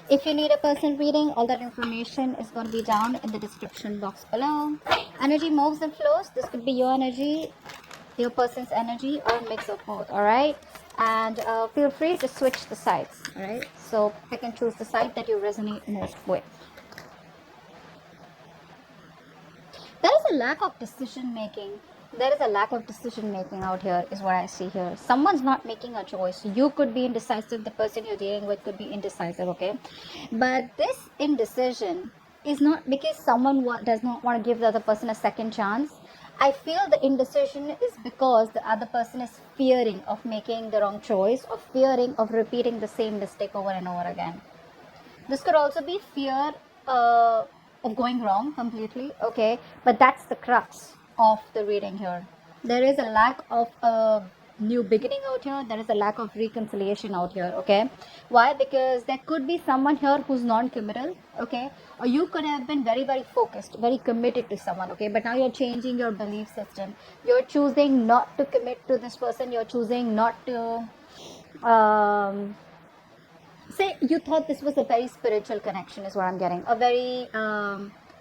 If you need a personal reading, all that information is going to be down in the description box below. Energy moves and flows. This could be your energy, your person's energy, or a mix of both. All right. And feel free to switch the sides. All right. So pick and choose the side that you resonate most with. There is a lack of decision making. There is a lack of decision making out here, is what I see here. Someone's not making a choice. You could be indecisive. The person you're dealing with could be indecisive, okay? But this indecision is not because someone does not want to give the other person a second chance. I feel the indecision is because the other person is fearing of making the wrong choice, or fearing of repeating the same mistake over and over again. This could also be fear of going wrong completely, okay? But that's the crux of the reading here. There is a lack of a new beginning out here. There is a lack of reconciliation out here, okay? Why? Because there could be someone here who's non-committal, okay? Or you could have been very, very focused, very committed to someone, okay? But now you're changing your belief system. You're choosing not to commit to this person. You're choosing not to... say you thought this was a very spiritual connection, is what I'm getting, a very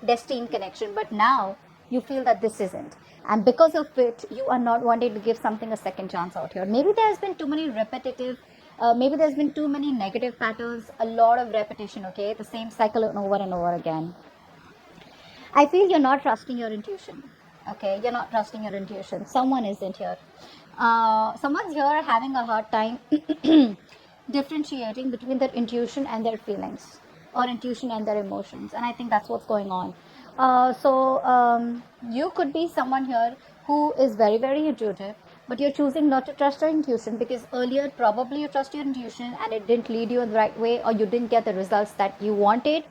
destined connection, but now you feel that this isn't, and because of it you are not wanting to give something a second chance out here. Maybe there's been too many repetitive maybe there's been too many negative patterns, a lot of repetition, okay, the same cycle over and over again. I feel you're not trusting your intuition, okay? You're not trusting your intuition. Someone isn't here. Someone's here having a hard time differentiating between their intuition and their feelings, or intuition and their emotions, and I think that's what's going on. You could be someone here who is very, very intuitive, but you're choosing not to trust your intuition because earlier probably you trust your intuition and it didn't lead you in the right way, or you didn't get the results that you wanted,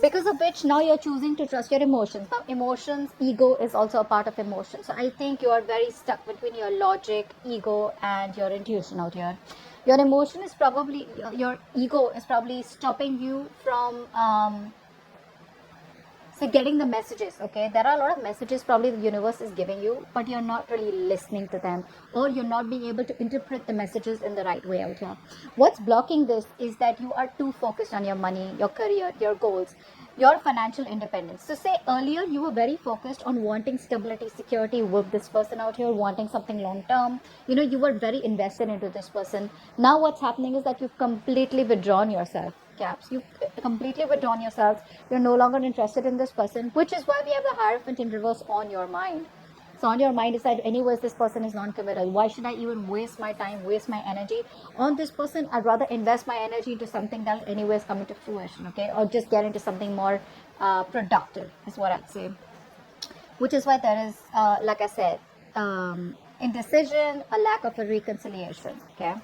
because of which now you're choosing to trust your emotions. Now emotions, ego is also a part of emotion, so I think you are very stuck between your logic, ego, and your intuition out here. Your emotion is probably, your ego is probably stopping you from so getting the messages, okay? There are a lot of messages probably the universe is giving you, but you're not really listening to them, or you're not being able to interpret the messages in the right way out here. What's blocking this is that you are too focused on your money, your career, your goals, your financial independence. So say earlier you were very focused on wanting stability, security with this person out here, wanting something long term. You know, you were very invested into this person. Now what's happening is that you've completely withdrawn yourself. Caps, you've completely withdrawn yourselves. You're no longer interested in this person, which is why we have the Hierophant in reverse on your mind. So on your mind is that anyways this person is non-committal. Why should I even waste my time, waste my energy on this person? I'd rather invest my energy into something that anyways come into fruition, okay? Or just get into something more productive is what I'd say. Which is why there is, like I said, indecision, a lack of a reconciliation, okay?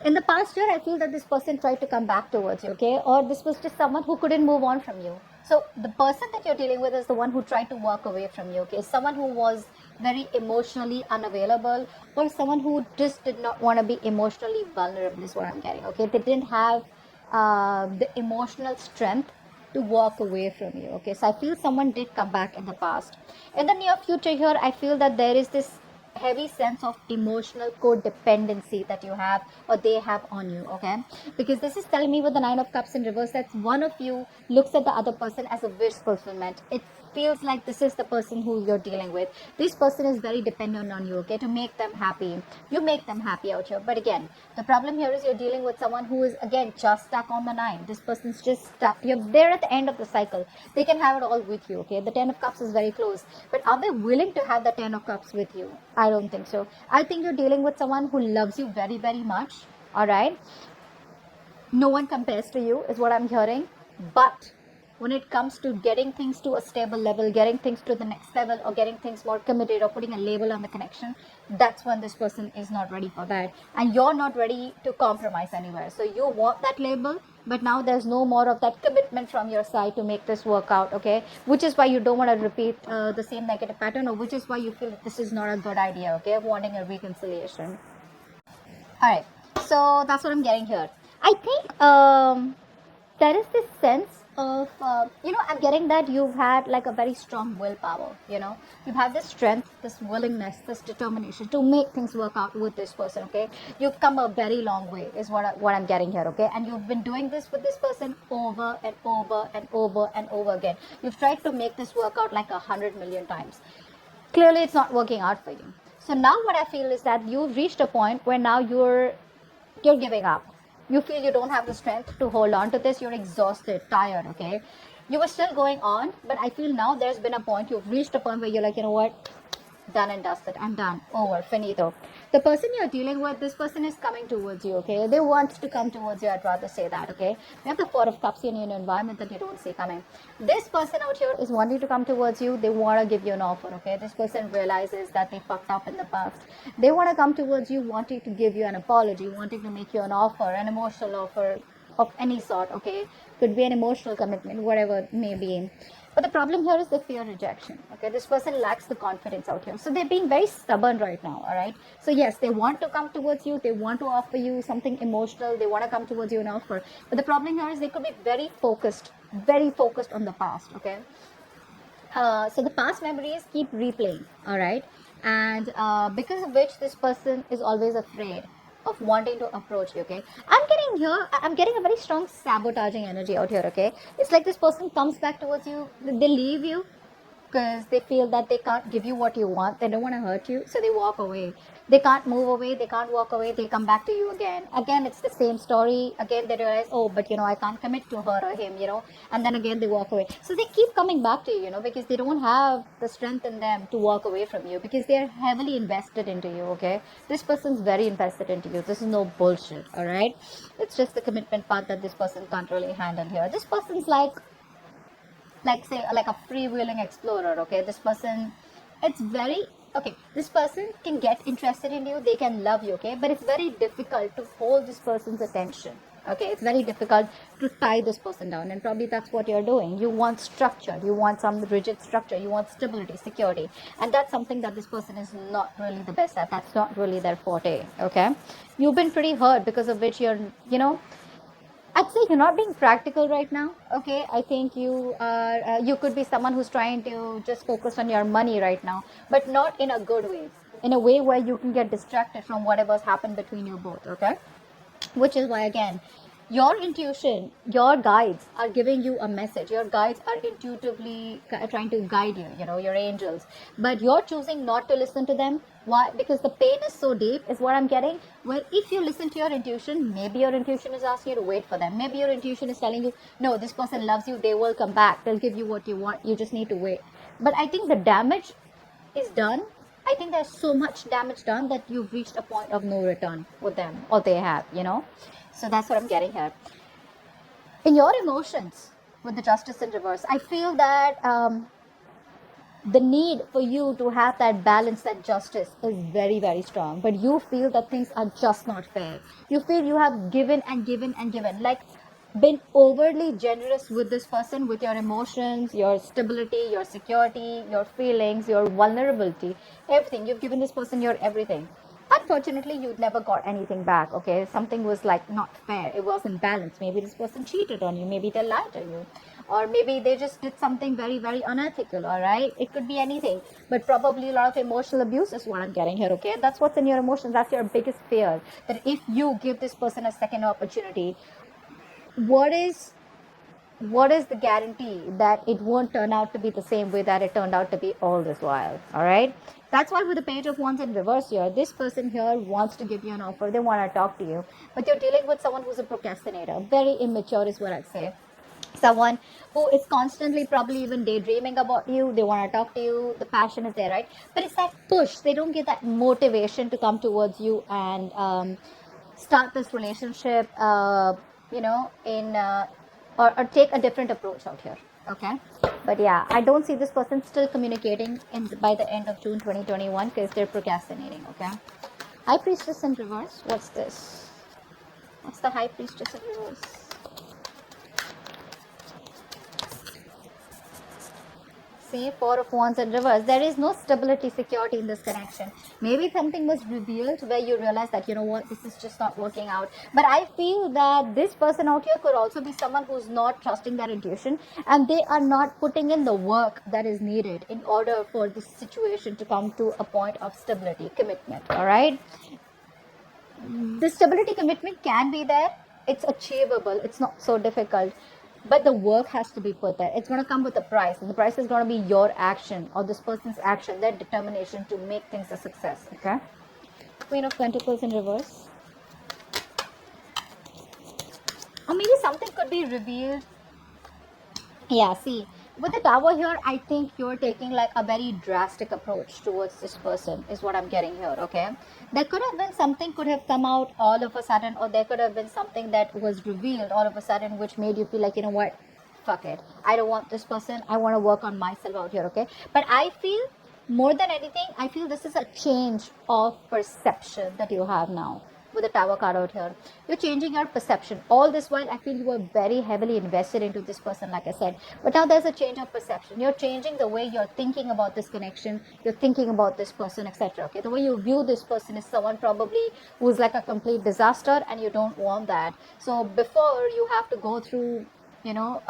In the past year, I feel that this person tried to come back towards you, okay? Or this was just someone who couldn't move on from you. So the person that you're dealing with is the one who tried to walk away from you, okay? Someone who was very emotionally unavailable, or someone who just did not want to be emotionally vulnerable is what I'm getting, okay? They didn't have the emotional strength to walk away from you, okay? So I feel someone did come back in the past. In the near future here, I feel that there is this heavy sense of emotional codependency that you have, or they have on you, okay? Because this is telling me with the Nine of Cups in reverse that one of you looks at the other person as a wish fulfillment. It feels like this is the person who you're dealing with. This person is very dependent on you, okay, to make them happy. You make them happy out here. But again, the problem here is you're dealing with someone who is again just stuck on the nine. This person's just stuck. You're there at the end of the cycle. They can have it all with you, okay? The Ten of Cups is very close, but are they willing to have the Ten of Cups with you? I don't think so. I think you're dealing with someone who loves you very, very much, all right? No one compares to you is what I'm hearing, but when it comes to getting things to a stable level, getting things to the next level, or getting things more committed, or putting a label on the connection, that's when this person is not ready for that, and you're not ready to compromise anywhere. So you want that label, but now there's no more of that commitment from your side to make this work out, okay? Which is why you don't want to repeat the same negative pattern, or which is why you feel this is not a good idea, okay, of wanting a reconciliation. All right, so that's what I'm getting here. I think there is this sense of of, I'm getting that you've had like a very strong willpower, you've had this strength, this willingness, this determination to make things work out with this person, okay? You've come a very long way is what I'm getting here, okay? And you've been doing this with this person over and over and over and over again. You've tried to make this work out like 100 million times. Clearly it's not working out for you. So now what I feel is that you've reached a point where now you're giving up. You feel you don't have the strength to hold on to this. You're exhausted, tired, okay? You were still going on, but I feel now there's been a point, you've reached a point where you're like, you know what? Done and dusted. I'm done. Over. Finito. The person you're dealing with, this person is coming towards you, okay? They want to come towards you. I'd rather say that, okay? We have the Four of Cups in an environment that you don't see coming. This person out here is wanting to come towards you. They want to give you an offer, okay? This person realizes that they fucked up in the past. They want to come towards you, wanting to give you an apology, wanting to make you an offer, an emotional offer of any sort, okay? Could be an emotional commitment, whatever it may be. But the problem here is they fear rejection, okay? This person lacks the confidence out here. So they're being very stubborn right now, all right? So yes, they want to come towards you. They want to offer you something emotional. They want to come towards you and offer. But the problem here is they could be very focused on the past, okay? So the past memories keep replaying, all right? And because of which this person is always afraid of wanting to approach you, okay? I'm getting a very strong sabotaging energy out here, okay? It's like this person comes back towards you, they leave you because they feel that they can't give you what you want. They don't want to hurt you, so they walk away. They can't move away, they can't walk away, they come back to you again. Again, it's the same story. Again, they realize, oh, but I can't commit to her or him, and then again they walk away. So they keep coming back to you, because they don't have the strength in them to walk away from you, because they're heavily invested into you, okay? This person's very invested into you. This is no bullshit, all right? It's just the commitment part that this person can't really handle here. This person's like say like a freewheeling explorer, okay? This person, this person can get interested in you, they can love you, okay? But it's very difficult to hold this person's attention, okay? It's very difficult to tie this person down, and probably that's what you're doing. You want structure, you want some rigid structure, you want stability, security, and that's something that this person is not really the best at. That's not really their forte, okay? You've been pretty hurt, because of which you're, I'd say you're not being practical right now, okay? I think you are, you could be someone who's trying to just focus on your money right now, but not in a good way, in a way where you can get distracted from whatever's happened between you both, okay? Which is why, again, your intuition, your guides are giving you a message. Your guides are intuitively trying to guide you, your angels. But you're choosing not to listen to them. Why? Because the pain is so deep, is what I'm getting. Well, if you listen to your intuition, maybe your intuition is asking you to wait for them. Maybe your intuition is telling you, no, this person loves you. They will come back. They'll give you what you want. You just need to wait. But I think the damage is done. I think there's so much damage done that you've reached a point of no return with them, or they have, So that's what I'm getting here. In your emotions, with the Justice in reverse, I feel that the need for you to have that balance, that justice is very, very strong. But you feel that things are just not fair. You feel you have given and given and given. Like, been overly generous with this person, with your emotions, your stability, your security, your feelings, your vulnerability, everything. You've given this person your everything. Unfortunately, you never got anything back, okay? Something was like not fair. It wasn't balanced. Maybe this person cheated on you. Maybe they lied to you. Or maybe they just did something very, very unethical, all right? It could be anything. But probably a lot of emotional abuse is what I'm getting here, okay? That's what's in your emotions. That's your biggest fear. That if you give this person a second opportunity, what is the guarantee that it won't turn out to be the same way that it turned out to be all this while? All right, that's why with the Page of Wands in reverse here, this person here wants to give you an offer. They want to talk to you, but you're dealing with someone who's a procrastinator, very immature is what I'd say. Someone who is constantly probably even daydreaming about you. They want to talk to you. The passion is there, right? But it's that push. They don't get that motivation to come towards you and start this relationship, or take a different approach out here, okay? But yeah, I don't see this person still communicating by the end of June 2021 because they're procrastinating, okay? High Priestess in reverse. What's this? What's the High Priestess in reverse? See, Four of Wands in reverse. There is no stability, security in this connection. Maybe something was revealed where you realize that, you know what, this is just not working out. But I feel that this person out here could also be someone who's not trusting their intuition, and they are not putting in the work that is needed in order for this situation to come to a point of stability, commitment. All right. The stability, commitment can be there. It's achievable. It's not so difficult, but the work has to be put there. It's going to come with a price, and the price is going to be your action or this person's action, their determination to make things a success. Okay. Queen of Pentacles in reverse. Or maybe something could be revealed. Yeah, see, with the Tower here, I think you're taking like a very drastic approach towards this person, is what I'm getting here. Okay, there could have been something could have come out all of a sudden, or there could have been something that was revealed all of a sudden, which made you feel like, you know what, fuck it, I don't want this person, I want to work on myself out here. Okay, but I feel more than anything, I feel this is a change of perception that you have now with the Tower card out here. You're changing your perception. All this while, I feel you were very heavily invested into this person, like I said. But now there's a change of perception. You're changing the way you're thinking about this connection. You're thinking about this person, etc. Okay, the way you view this person is someone probably who's like a complete disaster, and you don't want that. So before you have to go through, you know,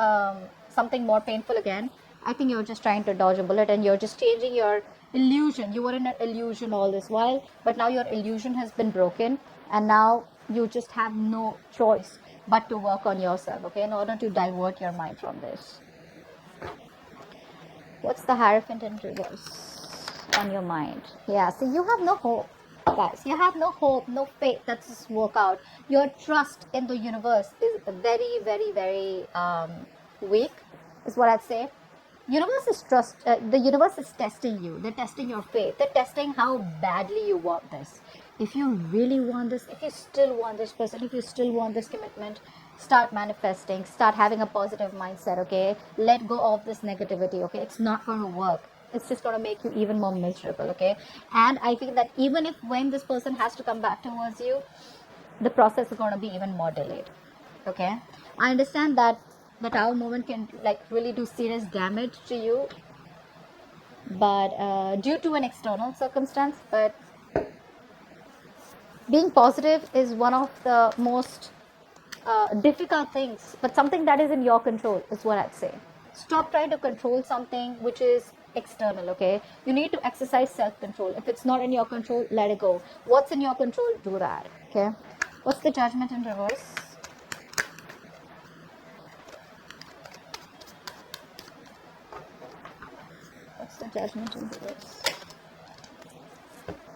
something more painful again, I think you're just trying to dodge a bullet, and you're just changing your illusion. You were in an illusion all this while, but now your illusion has been broken, and now you just have no choice but to work on yourself, okay, in order to divert your mind from this. What's the Hierophant in reverse on your mind? Yeah, see, you have no hope, guys. You have no hope, no faith that this will work out. Your trust in the universe is very, very, very weak, is what I'd say. Universe is the universe is testing you. They're testing your faith. They're testing how badly you want this. If you really want this, if you still want this person, if you still want this commitment, start manifesting, start having a positive mindset. Okay, let go of this negativity. Okay, it's not going to work. It's just going to make you even more miserable. Okay, and I feel that even if when this person has to come back towards you, the process is going to be even more delayed. Okay, I understand that the Tower movement can like really do serious damage to you, but due to an external circumstance. But being positive is one of the most difficult things, but something that is in your control is what I'd say. Stop trying to control something which is external. Okay, you need to exercise self-control. If it's not in your control, let it go. What's in your control, do that. Okay, what's the Judgment in reverse? The Judgment in reverse.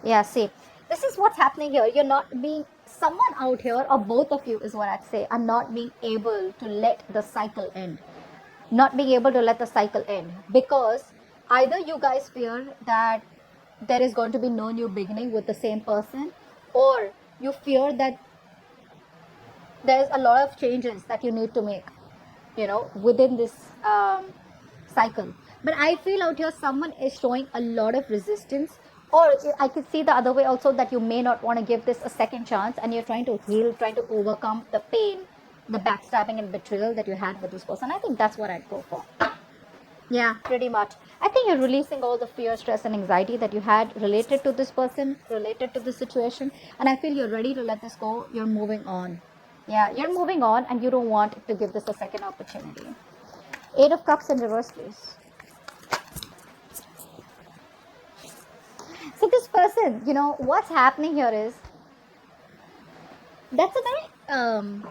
Yeah, see, this is what's happening here. You're not being, someone out here, or both of you is what I'd say, are not being able to let the cycle end. Not being able to let the cycle end, because either you guys fear that there is going to be no new beginning with the same person, or you fear that there's a lot of changes that you need to make, you know, within this cycle. But I feel out here someone is showing a lot of resistance, or I could see the other way also, that you may not want to give this a second chance, and you're trying to heal, trying to overcome the pain, the backstabbing and betrayal that you had with this person. I think that's what I'd go for. Yeah, pretty much. I think you're releasing all the fear, stress and anxiety that you had related to this person, related to this situation, and I feel you're ready to let this go. You're moving on. Yeah, you're moving on, and you don't want to give this a second opportunity. 8 of Cups in reverse, please. So this person, you know, what's happening here is, that's a very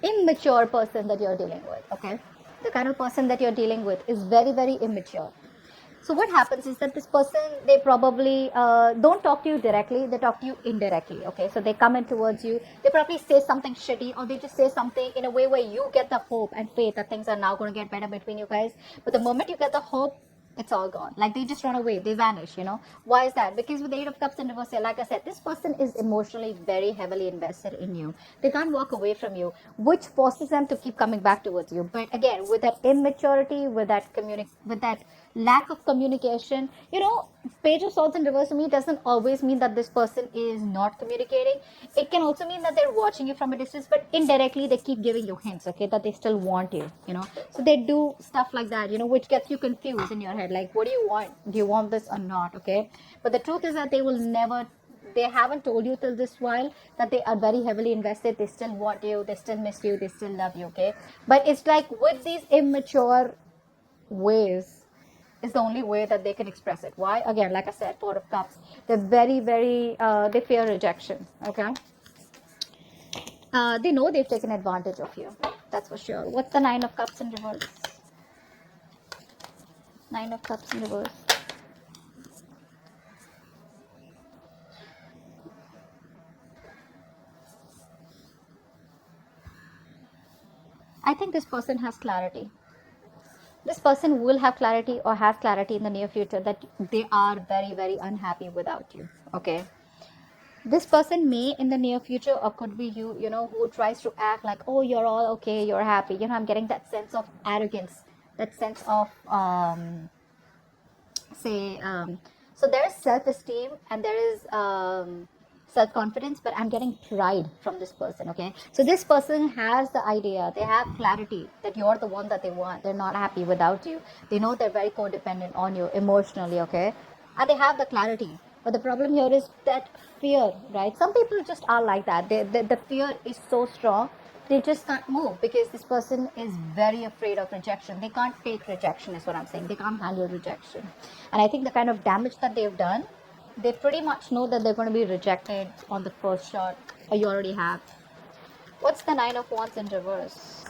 immature person that you're dealing with. Okay, the kind of person that you're dealing with is very, very immature. So what happens is that this person, they probably don't talk to you directly, they talk to you indirectly. Okay, so they come in towards you, they probably say something shitty, or they just say something in a way where you get the hope and faith that things are now going to get better between you guys. But the moment you get the hope, it's all gone. Like, they just run away, they vanish, you know. Why is that? Because with the 8 of Cups in reverse here, like I said, this person is emotionally very heavily invested in you. They can't walk away from you, which forces them to keep coming back towards you. But again, with that immaturity, with that lack of communication. Page of swords in reverse to me doesn't always mean that this person is not communicating. It can also mean that they're watching you from a distance, but indirectly they keep giving you hints, okay, that they still want you. So they do stuff like that, which gets you confused in your head, like, what do you want? Do you want this or not? Okay. But the truth is that they haven't told you till this while that they are very heavily invested. They still want you, they still miss you, they still love you, okay. But it's like with these immature ways is the only way that they can express it. Why? Again, like I said, Four of Cups, they're very, very they fear rejection, okay. They know they've taken advantage of you, that's for sure. What's the Nine of Cups in reverse? Nine of Cups in reverse. I think this person has clarity. This person will have clarity or has clarity in the near future that they are very, very unhappy without you, okay. This person may in the near future, or could be you, who tries to act like, oh, you're all okay, you're happy. I'm getting that sense of arrogance, that sense of so there is self-esteem and there is self-confidence, but I'm getting pride from this person, okay. So this person has the idea, they have clarity that you're the one that they want. They're not happy without you. They know they're very codependent on you emotionally, okay, and they have the clarity. But the problem here is that fear, right? Some people just are like that. The fear is so strong, they just can't move because this person is very afraid of rejection. They can't take rejection, is what I'm saying. They can't handle rejection. And I think the kind of damage that they've done, they pretty much know that they're going to be rejected on the first shot, or you already have. What's the Nine of Wands in reverse?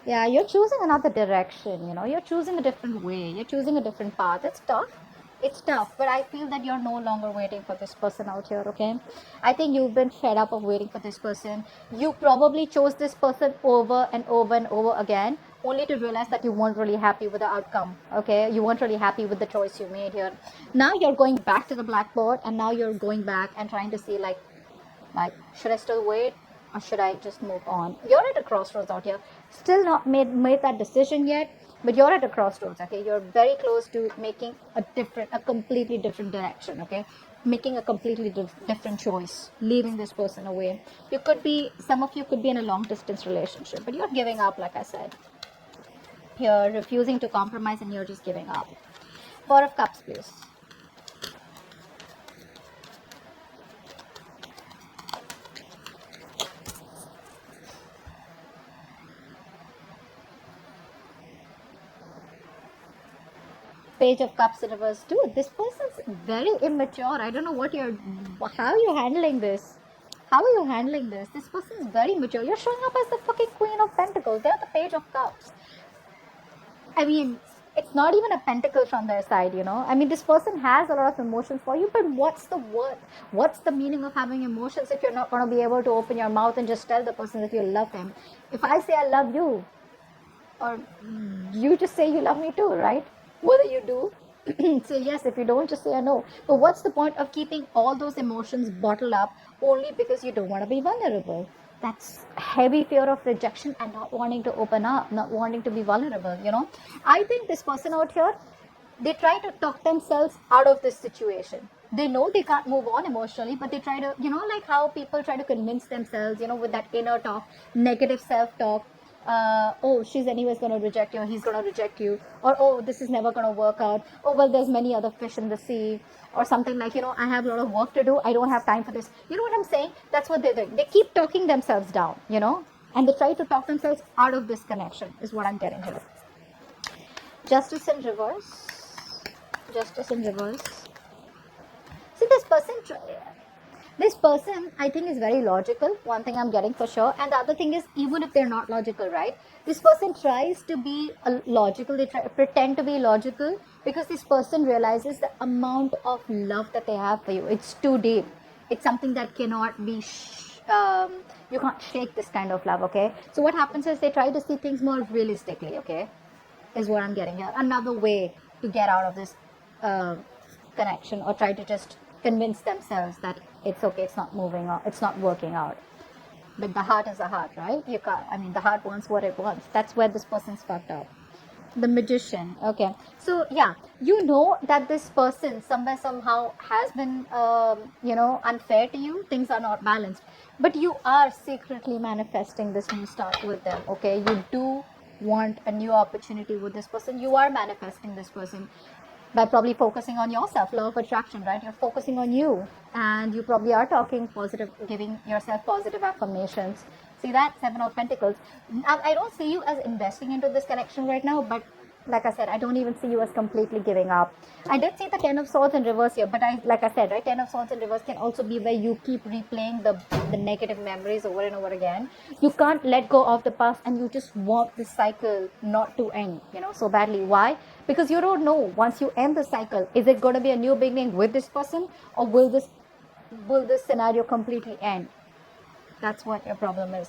Yeah, you're choosing another direction, you're choosing a different way, you're choosing a different path. It's tough, but I feel that you're no longer waiting for this person out here, okay. I think you've been fed up of waiting for this person. You probably chose this person over and over and over again, only to realize that you weren't really happy with the outcome, okay. You weren't really happy with the choice you made here. Now you're going back to the blackboard, and now you're going back and trying to see, like, should I still wait or should I just move on? You're at a crossroads out here. Still not made that decision yet, but you're at a crossroads, okay? You're very close to making a completely different direction, okay? Making a completely different choice, leaving this person away. Some of you could be in a long distance relationship, but you're giving up, like I said. You're refusing to compromise and you're just giving up. Four of Cups, please. Page of Cups in reverse. Dude, this person's very immature. I don't know how you're handling this. How are you handling this? This person is very mature. You're showing up as the fucking Queen of Pentacles. They're the Page of Cups. I mean, it's not even a pentacle from their side, I mean, this person has a lot of emotions for you, but what's the worth? What's the meaning of having emotions if you're not going to be able to open your mouth and just tell the person that you love him? If I say I love you, or you just say you love me too, right? Whether you do, say yes. If you don't, just say a no. But what's the point of keeping all those emotions bottled up only because you don't want to be vulnerable? That's heavy fear of rejection and not wanting to open up, not wanting to be vulnerable. I think this person out here, they try to talk themselves out of this situation. They know they can't move on emotionally, but they try to, like how people try to convince themselves, with that inner talk, negative self-talk. Oh, she's anyways going to reject you, he's going to reject you, or oh, this is never going to work out, oh, well, there's many other fish in the sea, or something like, I have a lot of work to do, I don't have time for this. You know what I'm saying? That's what they're doing. They keep talking themselves down, and they try to talk themselves out of this connection, is what I'm getting here. Justice in reverse. Justice in reverse. See, this person, I think, is very logical. One thing I'm getting for sure. And the other thing is, even if they're not logical, right? This person tries to be logical. They pretend to be logical because this person realizes the amount of love that they have for you. It's too deep. It's something that cannot be, you can't shake this kind of love, okay? So what happens is they try to see things more realistically, okay? Is what I'm getting here. Another way to get out of this connection, or try to just convince themselves that it's okay, it's not moving out, it's not working out. but the heart is a heart, right? You can't, I mean, the heart wants what it wants. That's where this person's fucked up. The Magician. Okay, so yeah, you know that this person somewhere somehow has been unfair to you. Things are not balanced, but you are secretly manifesting this new start with them. Okay, you do want a new opportunity with this person. You are manifesting this person by probably focusing on yourself. Law of attraction, right? You're focusing on you, and you probably are talking positive, giving yourself positive affirmations. See that? Seven of Pentacles. I don't see you as investing into this connection right now, but like I said, I don't even see you as completely giving up. I did see the Ten of Swords in reverse here, but like I said, right, Ten of Swords in reverse can also be where you keep replaying the negative memories over and over again. You can't let go of the past, and you just want the cycle not to end, so badly. Why? Because you don't know, once you end the cycle, is it going to be a new beginning with this person, or will this scenario completely end? That's what your problem is.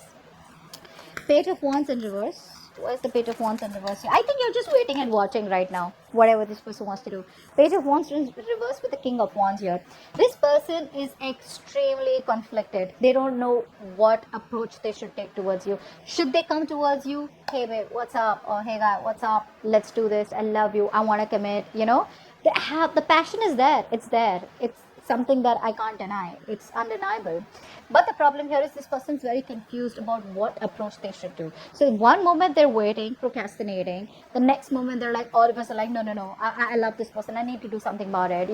Page of Wands in reverse. Where's the Page of Wands in reverse? I think you're just waiting and watching right now, whatever this person wants to do. Page of Wands in reverse with the King of Wands here. This person is extremely conflicted. They don't know what approach they should take towards you. Should they come towards you? Hey babe, what's up? Or hey guy, what's up? Let's do this. I love you. I want to commit. The passion is there. It's there. It's something that I can't deny. It's undeniable. But the problem here is this person's very confused about what approach they should do. So in one moment they're waiting, procrastinating. The next moment they're like, all of us are like, no. I love this person. I need to do something about it.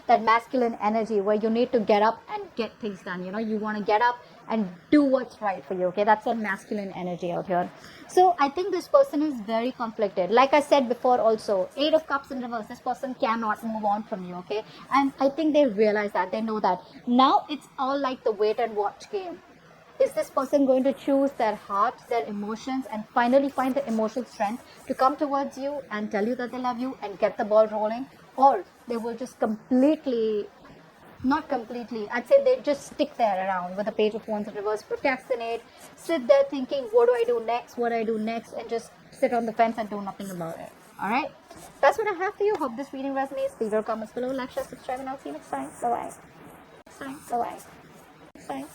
That masculine energy where you need to get up and get things done. You want to get up and do what's right for you. Okay, that's a masculine energy out here. So I think this person is very conflicted. Like I said before also, Eight of Cups in reverse, this person cannot move on from you. Okay, and I think they realize that, they know that. Now it's all like the wait and watch game. Is this person going to choose their heart, their emotions, and finally find the emotional strength to come towards you and tell you that they love you and get the ball rolling? Or they will just not completely, I'd say they just stick there around with the Page of Wands in reverse, procrastinate, sit there thinking, what do I do next, and just sit on the fence and do nothing about it. Alright? That's what I have for you. Hope this reading resonates. Leave your comments below, like, share, subscribe, and I'll see you next time. Bye-bye. Next time. Bye-bye. Next time. Bye-bye.